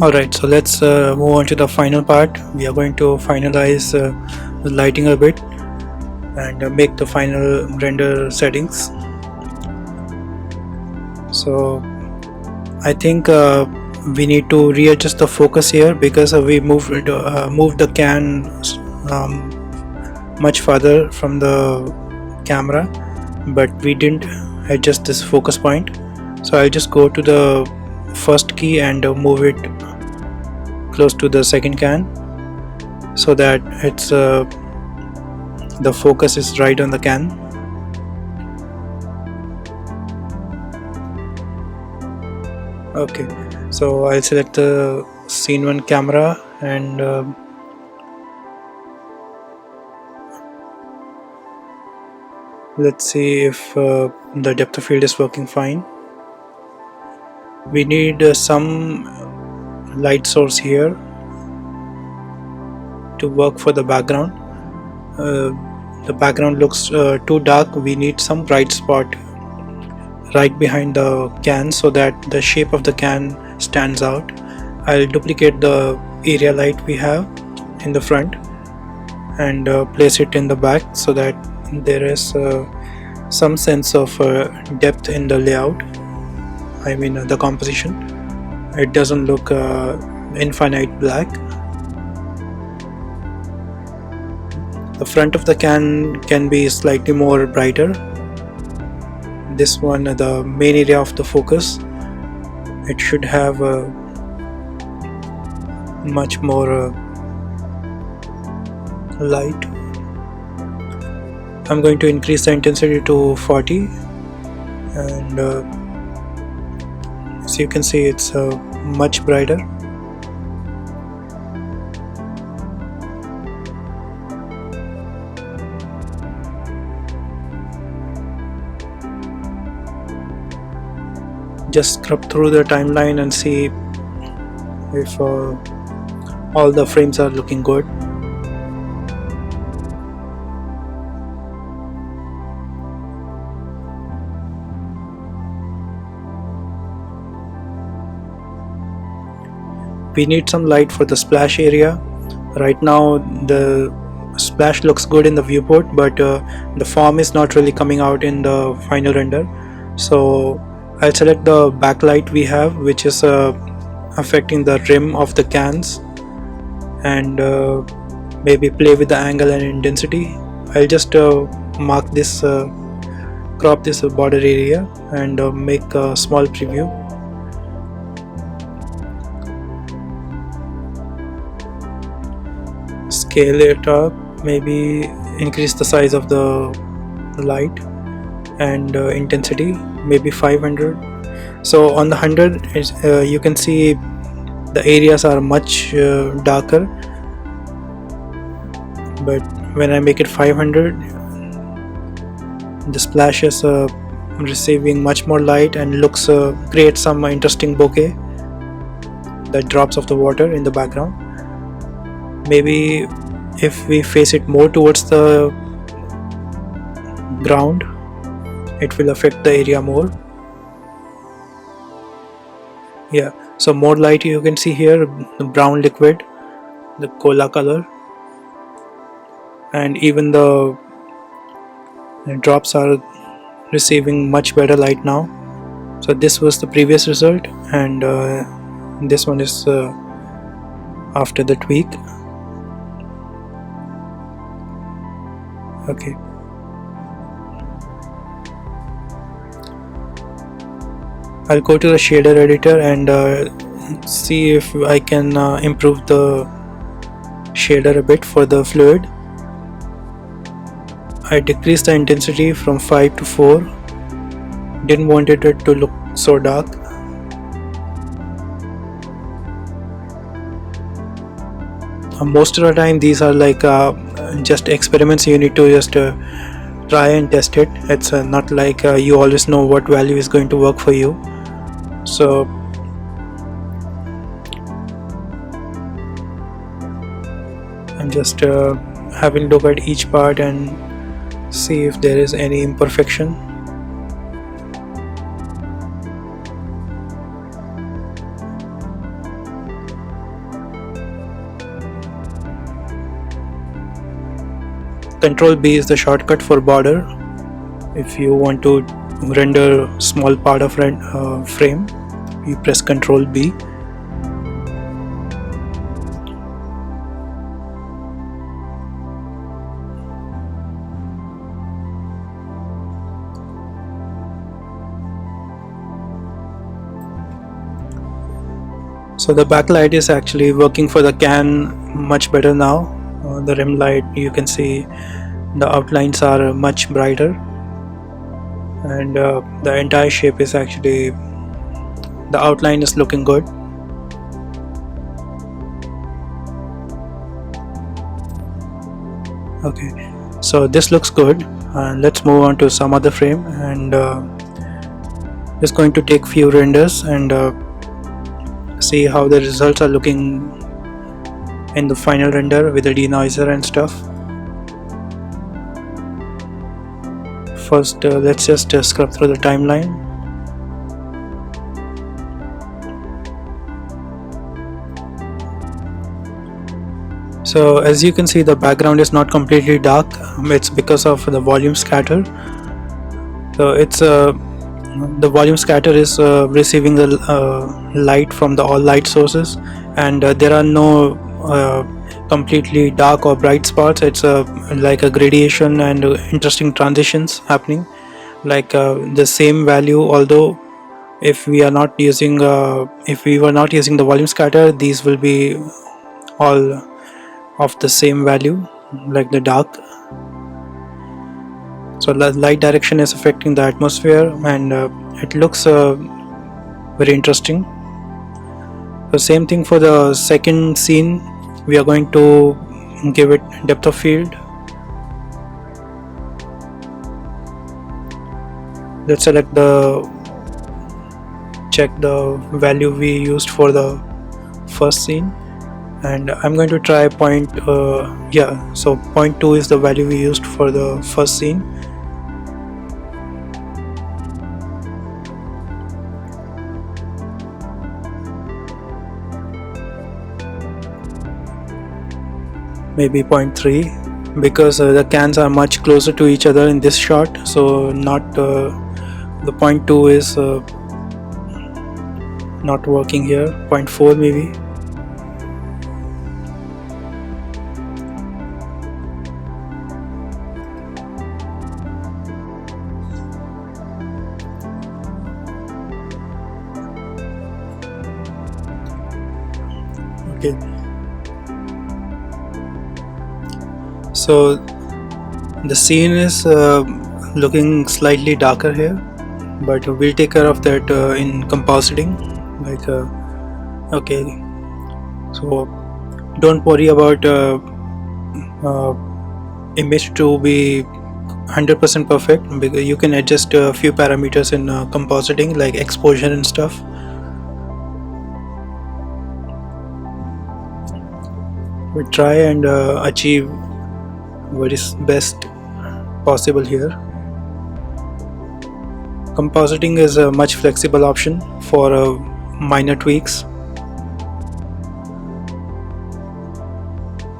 Alright, so let's move on to the final part. We are going to finalize the lighting a bit and make the final render settings. So I think we need to readjust the focus here because we moved the can much farther from the camera, but we didn't adjust this focus point. So I'll just go to the first key and move it close to the second can so that it's the focus is right on the can. Okay, so I'll select the scene 1 camera and let's see if the depth of field is working fine. We need some light source here to work for the background. The background looks too dark. We need some bright spot right behind the can so that the shape of the can stands out. I'll duplicate the area light we have in the front and place it in the back so that there is some sense of depth in the layout. I mean the composition. It doesn't look infinite black. The front of the can be slightly more brighter. This one, the main area of the focus, it should have much more light. I'm going to increase the intensity to 40 and as you can see it's much brighter. Just scrub through the timeline and see if all the frames are looking good. We need some light for the splash area. Right now the splash looks good in the viewport, but the form is not really coming out in the final render. So I'll select the backlight we have, which is affecting the rim of the cans, and maybe play with the angle and intensity. I'll just mark this, crop this border area and make a small preview. Scale it up, maybe increase the size of the light and intensity, maybe 500. So on the 100 you can see the areas are much darker, but when I make it 500, the splash is receiving much more light and looks creates some interesting bokeh, the drops of the water in the background. Maybe if we face it more towards the ground, it will affect the area more. Yeah, so more light you can see here, the brown liquid, the cola color, and even the drops are receiving much better light now. So this was the previous result, and this one is after the tweak. Okay, I'll go to the shader editor and see if I can improve the shader a bit for the fluid. I decreased the intensity from 5 to 4. Didn't want it to look so dark. Most of the time these are like just experiments. You need to just try and test it. It's not like you always know what value is going to work for you. So I'm just having a look at each part and see if there is any imperfection. Control B is the shortcut for border. If you want to render small part of frame, you press Control B. So the backlight is actually working for the can much better now. The rim light, you can see the outlines are much brighter, and the entire shape is actually, the outline is looking good. Okay, so this looks good. Let's move on to some other frame, and just going to take few renders and see how the results are looking in the final render with the denoiser and stuff. First, let's just scrub through the timeline. So as you can see, the background is not completely dark. It's because of the volume scatter. So it's the volume scatter is receiving the light from the all light sources, and there are no completely dark or bright spots. It's like a gradation and interesting transitions happening, like the same value. Although if we are not using if we were not using the volume scatter, these will be all of the same value, like the dark. So the light direction is affecting the atmosphere, and it looks very interesting. The same thing for the second scene. We are going to give it depth of field. Let's select check the value we used for the first scene, and I'm going to try point so 0.2 is the value we used for the first scene. Maybe 0.3, because the cans are much closer to each other in this shot, so not the 0.2 is not working here. 0.4 maybe. Okay, so the scene is looking slightly darker here, but we'll take care of that in compositing. Like okay, so don't worry about image to be 100% perfect, because you can adjust a few parameters in compositing, like exposure and stuff. We try and achieve what is best possible here. Compositing is a much flexible option for minor tweaks.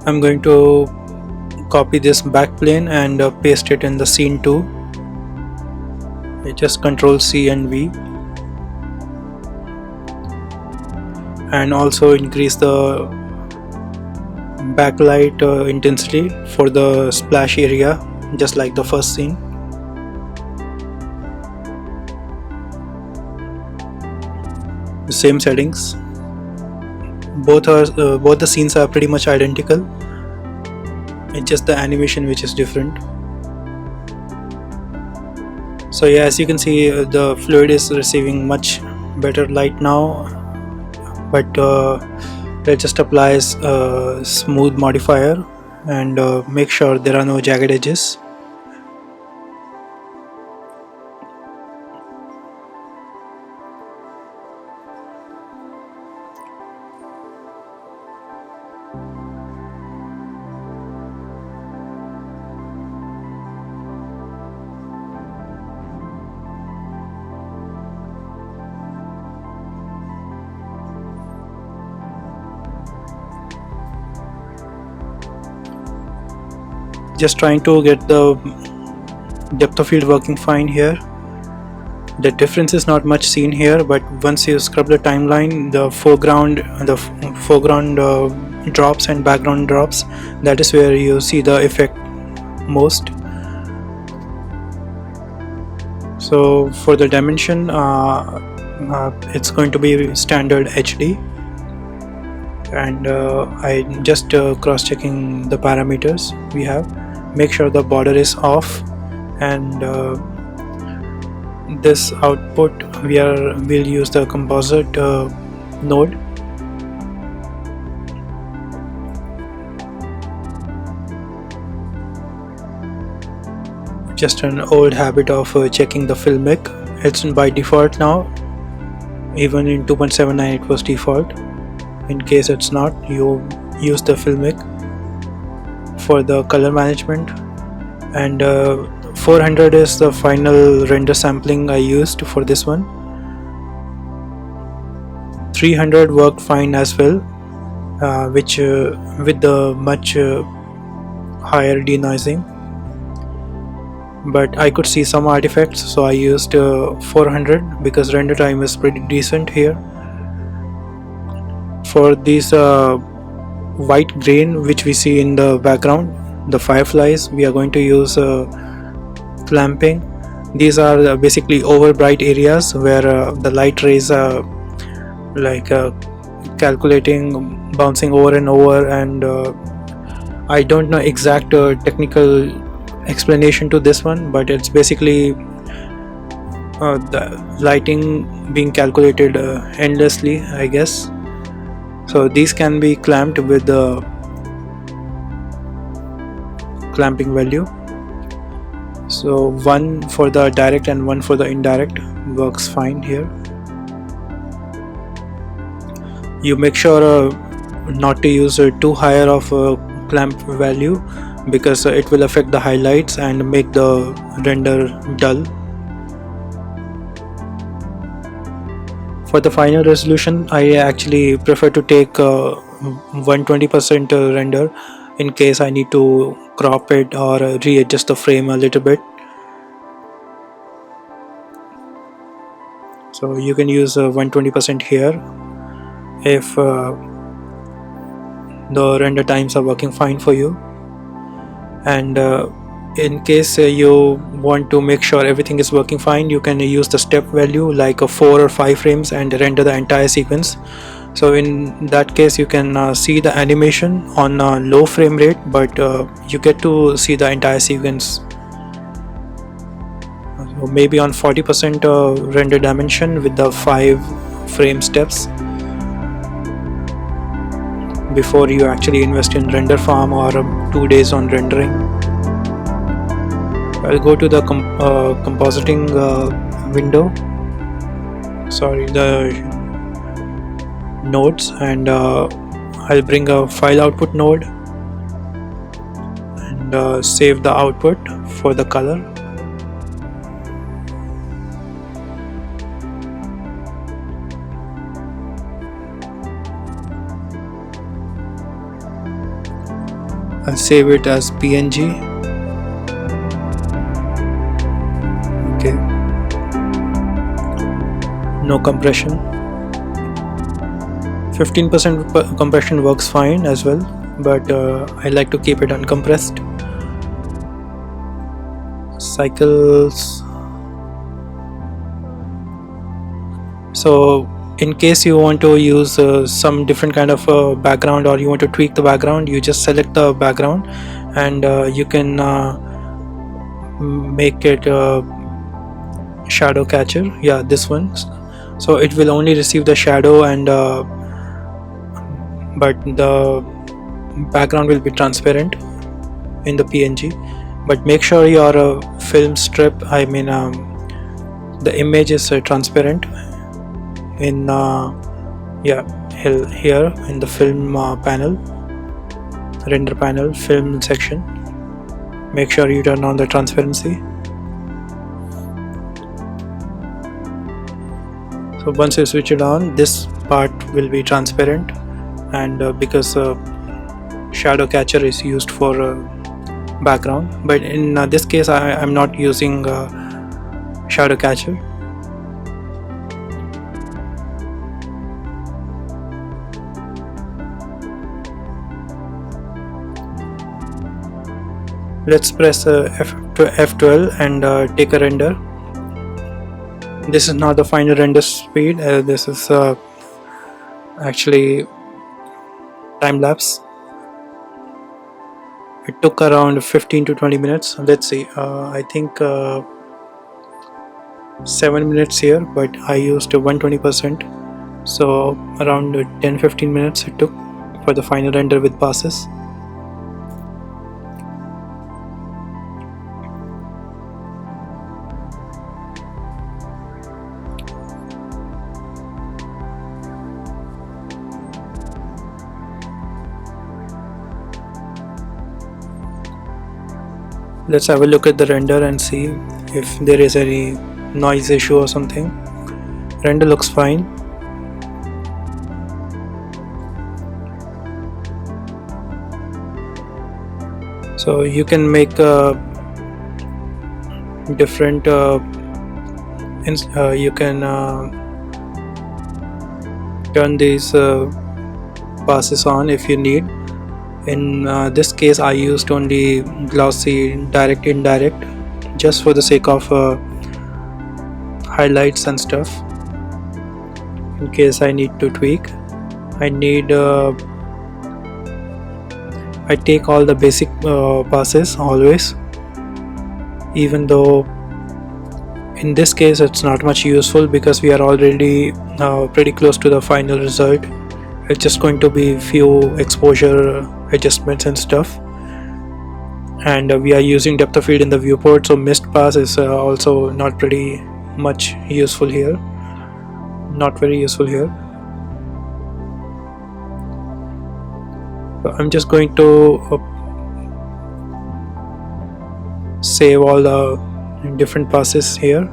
I'm going to copy this backplane and paste it in the scene 2. I just Control C and V, and also increase the backlight intensity for the splash area, just like the first scene. The same settings. Both the scenes are pretty much identical. It's just the animation which is different. So yeah, as you can see, the fluid is receiving much better light now, but let's just apply a smooth modifier and make sure there are no jagged edges. Just trying to get the depth of field working fine here. The difference is not much seen here, but once you scrub the timeline, the foreground drops and background drops, that is where you see the effect most. So for the dimension, it's going to be standard HD, and I just cross-checking the parameters we have. Make sure the border is off, and this output we'll use the composite node. Just an old habit of checking the filmic. It's by default now. Even in 2.79 it was default. In case it's not, you use the filmic for the color management. And 400 is the final render sampling I used for this one. 300 worked fine as well, which with the much higher denoising, but I could see some artifacts, so I used 400 because render time is pretty decent here. For these white grain which we see in the background, the fireflies, we are going to use clamping. These are basically over bright areas where the light rays are calculating, bouncing over and over, and I don't know exact technical explanation to this one, but it's basically the lighting being calculated endlessly, I guess. So these can be clamped with the clamping value. So one for the direct and one for the indirect works fine here. You make sure not to use too higher of a clamp value, because it will affect the highlights and make the render dull. For the final resolution, I actually prefer to take 120% render in case I need to crop it or readjust the frame a little bit. So you can use 120% here if the render times are working fine for you. And in case you want to make sure everything is working fine, you can use the step value like 4 or 5 frames and render the entire sequence. So in that case you can see the animation on a low frame rate, but you get to see the entire sequence. So maybe on 40% render dimension with the 5 frame steps before you actually invest in render farm or 2 days on rendering. I'll go to the compositing window, the nodes, and I'll bring a file output node and save the output for the color. I'll save it as PNG. Okay. No compression. 15% compression works fine as well, but I like to keep it uncompressed. Cycles. So in case you want to use some different kind of background, or you want to tweak the background, you just select the background and you can make it shadow catcher. Yeah, this one. So it will only receive the shadow, and but the background will be transparent in the PNG. But make sure your film strip, the image is transparent in here in the film panel, render panel, film section. Make sure you turn on the transparency. So once you switch it on, this part will be transparent, and because shadow catcher is used for background, but in this case I'm not using shadow catcher. Let's press F12 and take a render. This is not the final render speed, this is actually time lapse. It took around 15 to 20 minutes. Let's see, I think 7 minutes here, but I used 120%, so around 10-15 minutes it took for the final render with passes. Let's have a look at the render and see if there is any noise issue or something. Render looks fine. So you can make different you can turn these passes on if you need. In this case I used only glossy direct indirect just for the sake of highlights and stuff. In case I need to tweak, I take all the basic passes always, even though in this case it's not much useful because we are already pretty close to the final result. It's just going to be few exposure adjustments and stuff, and we are using depth of field in the viewport, so missed pass is also not pretty much useful here, not very useful here. So I'm just going to save all the different passes here,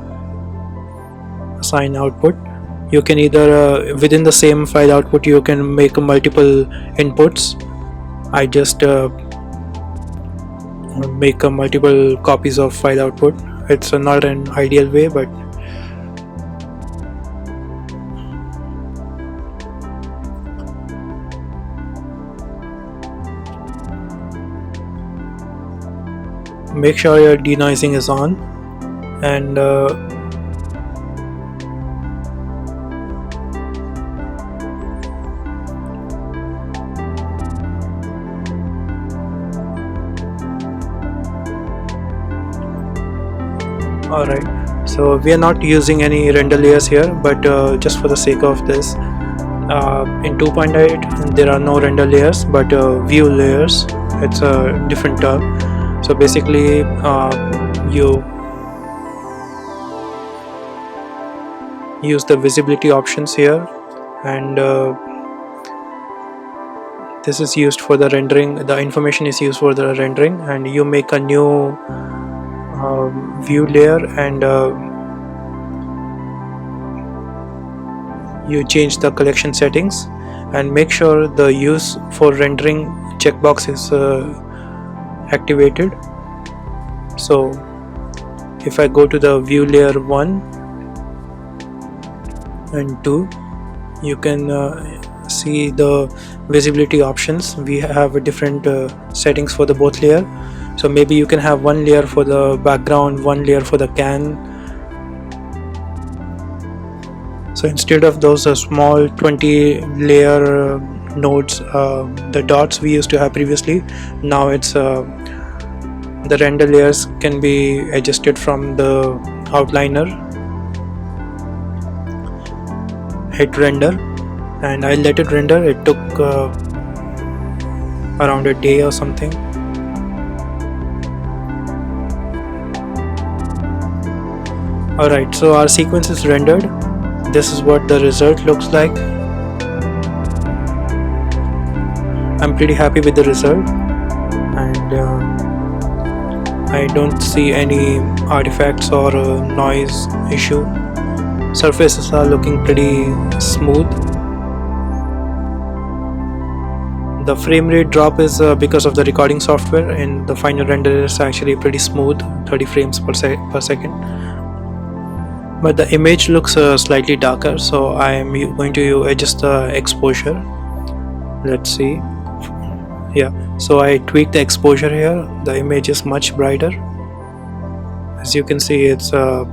assign output. You can either within the same file output you can make multiple inputs. I just make multiple copies of file output. It's not an ideal way, but make sure your denoising is on, and alright, so we are not using any render layers here, but just for the sake of this, in 2.8 there are no render layers but view layers. It's a different term. So basically you use the visibility options here, and this is used for the rendering. The information is used for the rendering, and you make a new view layer, and you change the collection settings and make sure the use for rendering checkbox is activated. So if I go to the view layer 1 and 2, you can see the visibility options. We have different settings for the both layer, so maybe you can have one layer for the background, one layer for the can. So instead of those small 20 layer nodes, the dots we used to have previously, now it's the render layers can be adjusted from the outliner. Hit render, and I let it render. It took around a day or something. Alright, so our sequence is rendered. This is what the result looks like. I'm pretty happy with the result, and I don't see any artifacts or noise issue. Surfaces are looking pretty smooth. The frame rate drop is because of the recording software. In the final render is actually pretty smooth, 30 frames per second. But the image looks slightly darker, so I am going to adjust the exposure. Let's see. Yeah, so I tweaked the exposure here. The image is much brighter. As you can see, it's the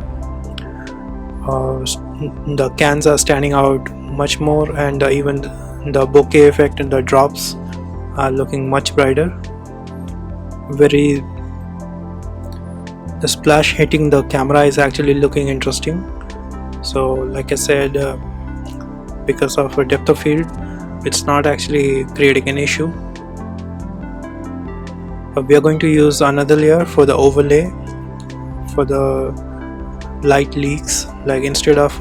cans are standing out much more, and even the bokeh effect and the drops are looking much brighter. The splash hitting the camera is actually looking interesting. So like I said, because of a depth of field, it's not actually creating an issue. But we are going to use another layer for the overlay for the light leaks. Like instead of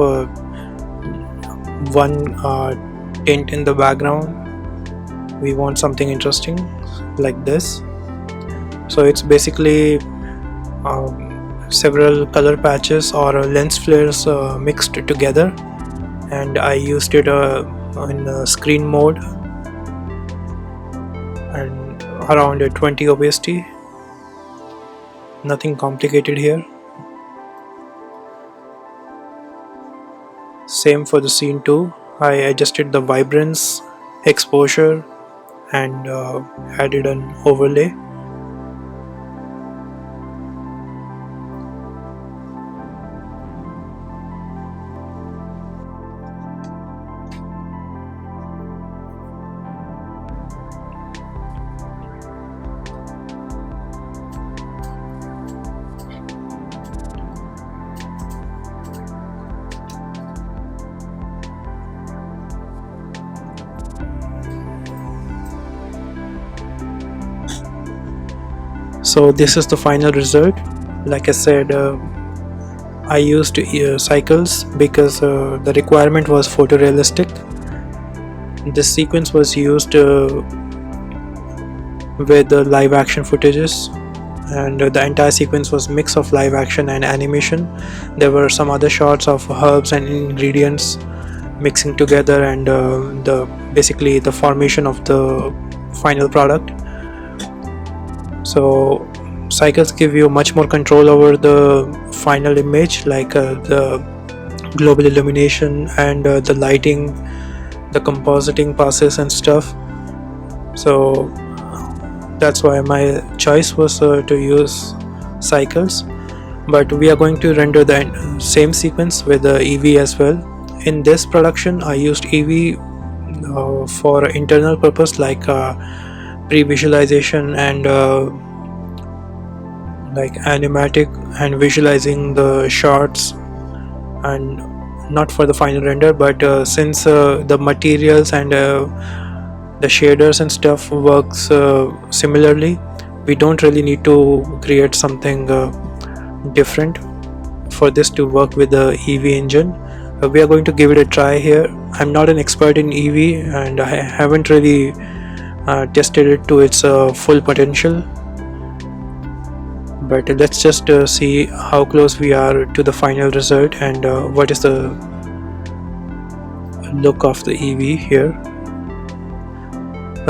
one tint in the background, we want something interesting like this. So it's basically several color patches or lens flares mixed together, and I used it in screen mode and around 20 opacity. Nothing complicated here. Same for the scene 2. I adjusted the vibrance, exposure, and added an overlay. So this is the final result. Like I said, I used cycles because the requirement was photorealistic. This sequence was used with the live action footages, and the entire sequence was mix of live action and animation. There were some other shots of herbs and ingredients mixing together, and basically the formation of the final product. So cycles give you much more control over the final image, like the global illumination and the lighting, the compositing process and stuff. So that's why my choice was to use cycles. But we are going to render the same sequence with the eevee as well. In this production I used eevee for internal purpose, like pre-visualization and like animatic and visualizing the shots, and not for the final render. But since the materials and the shaders and stuff works similarly, we don't really need to create something different for this to work with the eevee engine. We are going to give it a try here. I'm not an expert in eevee and I haven't really tested it to its full potential, but let's just see how close we are to the final result and what is the look of the eevee here.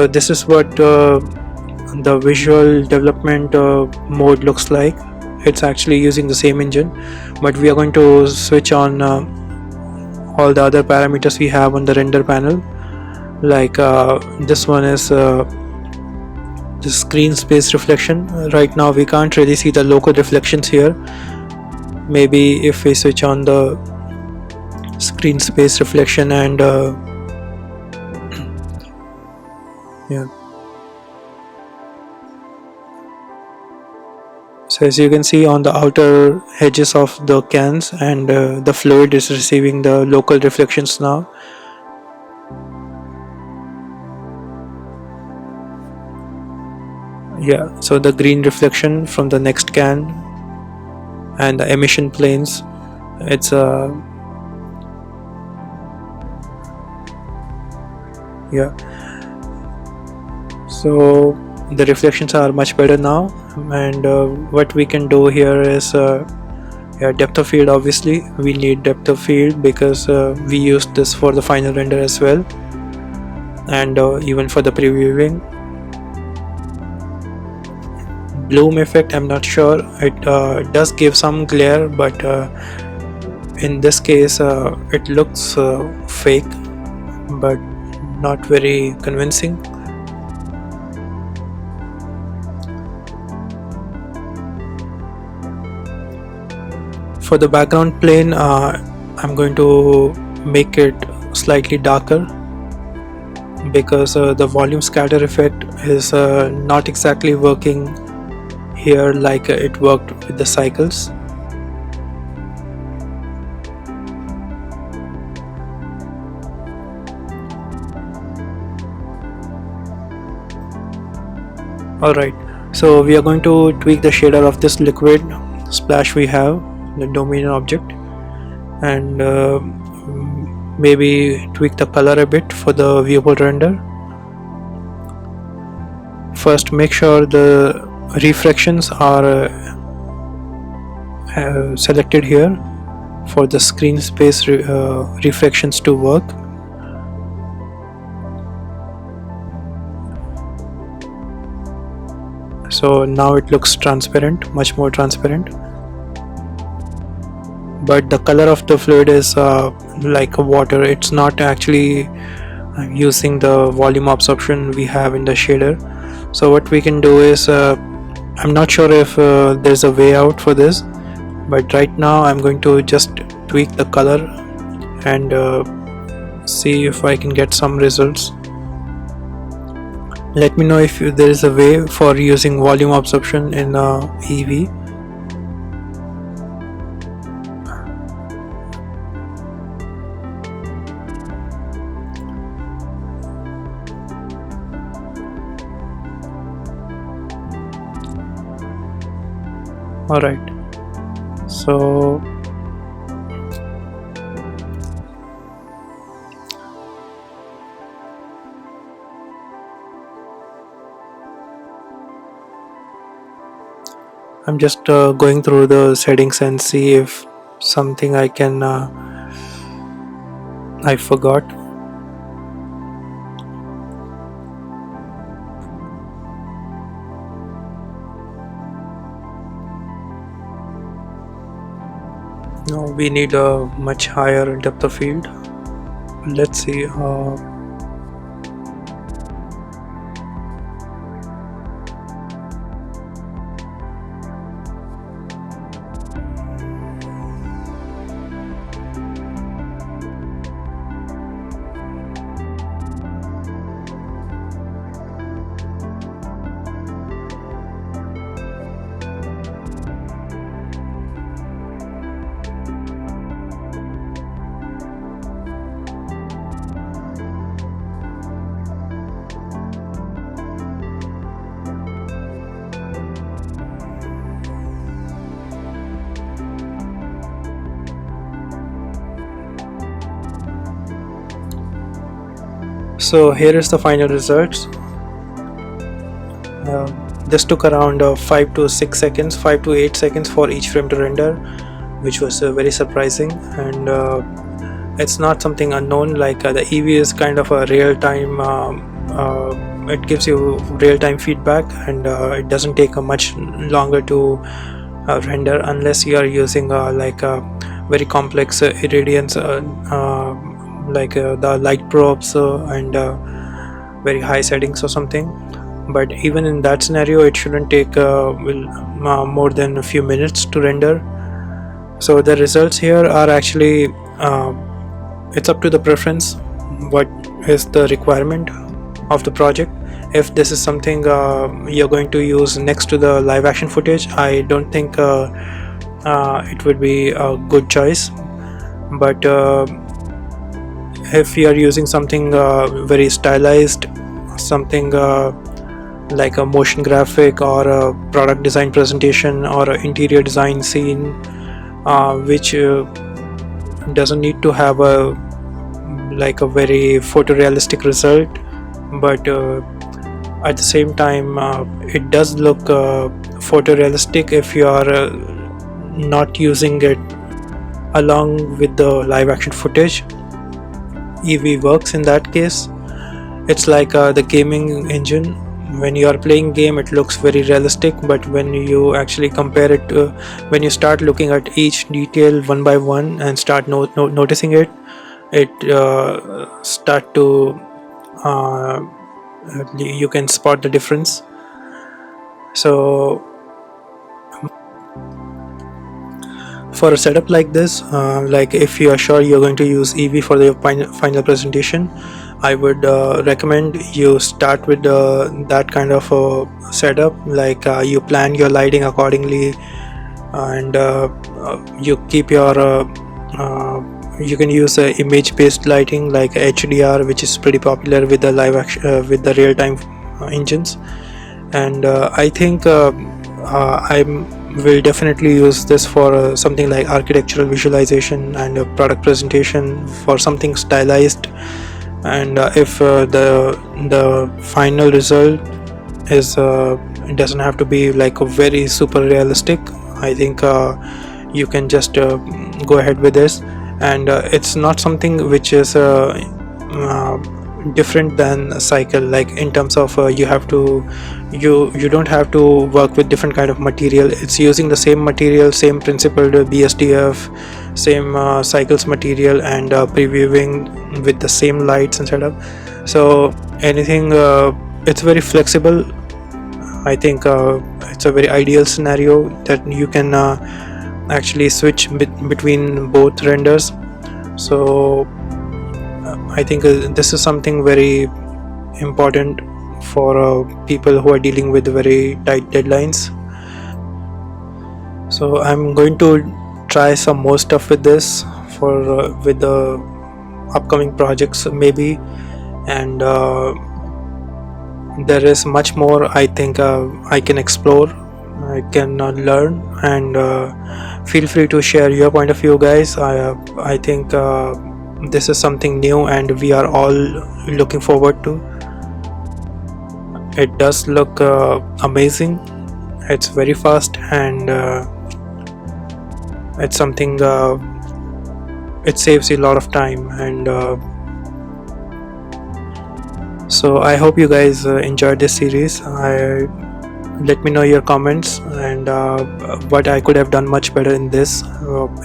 This is what the visual development mode looks like. It's actually using the same engine, but we are going to switch on all the other parameters we have on the render panel. Like this one is the screen space reflection. Right now we can't really see the local reflections here. Maybe if we switch on the screen space reflection and yeah. So as you can see on the outer edges of the cans, and the fluid is receiving the local reflections now. Yeah, so the green reflection from the next can and the emission planes, it's yeah, so the reflections are much better now. And what we can do here is yeah, depth of field. Obviously we need depth of field because we used this for the final render as well. and even for the previewing. Bloom effect, I'm not sure, it does give some glare, but in this case it looks fake but not very convincing. For the background plane, I'm going to make it slightly darker because the volume scatter effect is not exactly working here like it worked with the cycles. Alright, so we are going to tweak the shader of this liquid splash we have, the domain object, and maybe tweak the color a bit for the viewport render. First, make sure the refractions are selected here for the screen space refractions to work. So now it looks transparent, much more transparent, but the color of the fluid is like water. It's not actually using the volume absorption we have in the shader. So what we can do is, I'm not sure if there's a way out for this, but right now I'm going to just tweak the color and see if I can get some results. Let me know if there is a way for using volume absorption in eevee. Alright, so I'm just going through the settings and see if something I can I forgot. No, we need a much higher depth of field. Let's see. So here is the final results. This took around 5 to 6 seconds, 5 to 8 seconds for each frame to render, which was very surprising, and it's not something unknown. Like the eevee is kind of a real-time, it gives you real-time feedback, and it doesn't take much longer to render unless you are using like a very complex irradiance, like the light probes and very high settings or something. But even in that scenario, it shouldn't take more than a few minutes to render. So the results here are actually it's up to the preference, what is the requirement of the project. If this is something you're going to use next to the live action footage, I don't think it would be a good choice. But if you are using something very stylized, something like a motion graphic or a product design presentation or an interior design scene, which doesn't need to have a very photorealistic result, but at the same time it does look photorealistic if you are not using it along with the live action footage. eevee works in that case. It's like the gaming engine. When you are playing game, it looks very realistic, but when you actually compare it to, when you start looking at each detail one by one and start noticing it, it start to uh, you can spot the difference. So for a setup like this, like if you are sure you're going to use eevee for the final presentation, I would recommend you start with that kind of setup. Like you plan your lighting accordingly, and you keep your you can use image based lighting like HDR, which is pretty popular with the live action with the real time engines. And I think I will definitely use this for something like architectural visualization and product presentation, for something stylized. And if the final result is it doesn't have to be like a very super realistic, I think you can just go ahead with this. And it's not something which is different than a cycle, like in terms of you have to you don't have to work with different kind of material. It's using the same material, same principle, the BSDF, same cycles material, and previewing with the same lights and setup. So anything it's very flexible. I think it's a very ideal scenario that you can actually switch between both renders. So I think this is something very important for people who are dealing with very tight deadlines. So I'm going to try some more stuff with this for with the upcoming projects maybe. And there is much more I think I can explore, I can learn. And feel free to share your point of view, guys. I think this is something new and we are all looking forward to. It does look amazing. It's very fast, and it's something it saves you a lot of time. And so I hope you guys enjoyed this series. Let me know your comments and what I could have done much better in this.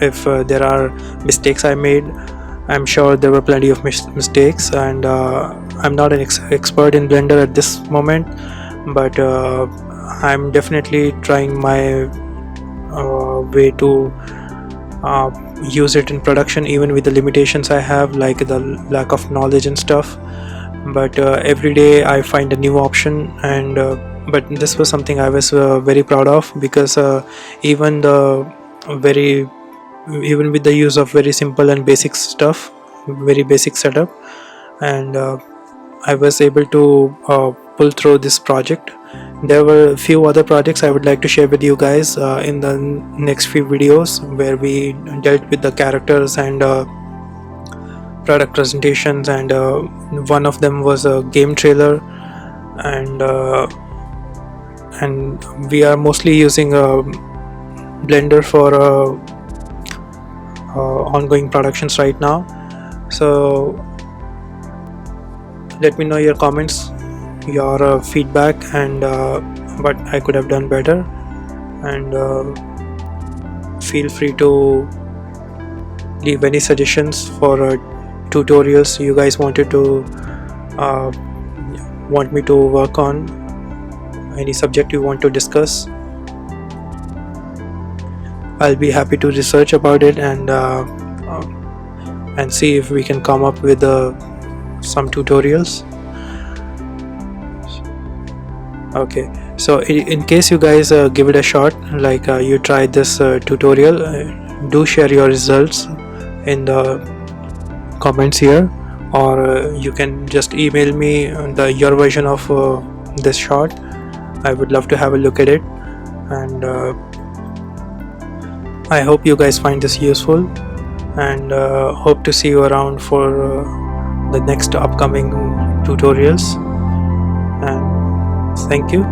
If there are mistakes I made, I'm sure there were plenty of mistakes, and I'm not an expert in Blender at this moment, but I'm definitely trying my way to use it in production, even with the limitations I have, like the lack of knowledge and stuff. But every day I find a new option. And but this was something I was very proud of, because even with the use of very simple and basic stuff, very basic setup, and I was able to pull through this project. There were a few other projects I would like to share with you guys in the next few videos, where we dealt with the characters and product presentations, and one of them was a game trailer. And we are mostly using Blender for ongoing productions right now. So let me know your comments, your feedback, and what I could have done better. And feel free to leave any suggestions for tutorials you guys want me to work on, any subject you want to discuss. I'll be happy to research about it and see if we can come up with some tutorials. Okay, so in case you guys give it a shot, like you tried this tutorial, do share your results in the comments here, or you can just email me your version of this shot. I would love to have a look at it. And I hope you guys find this useful, and hope to see you around for the next upcoming tutorials. And thank you.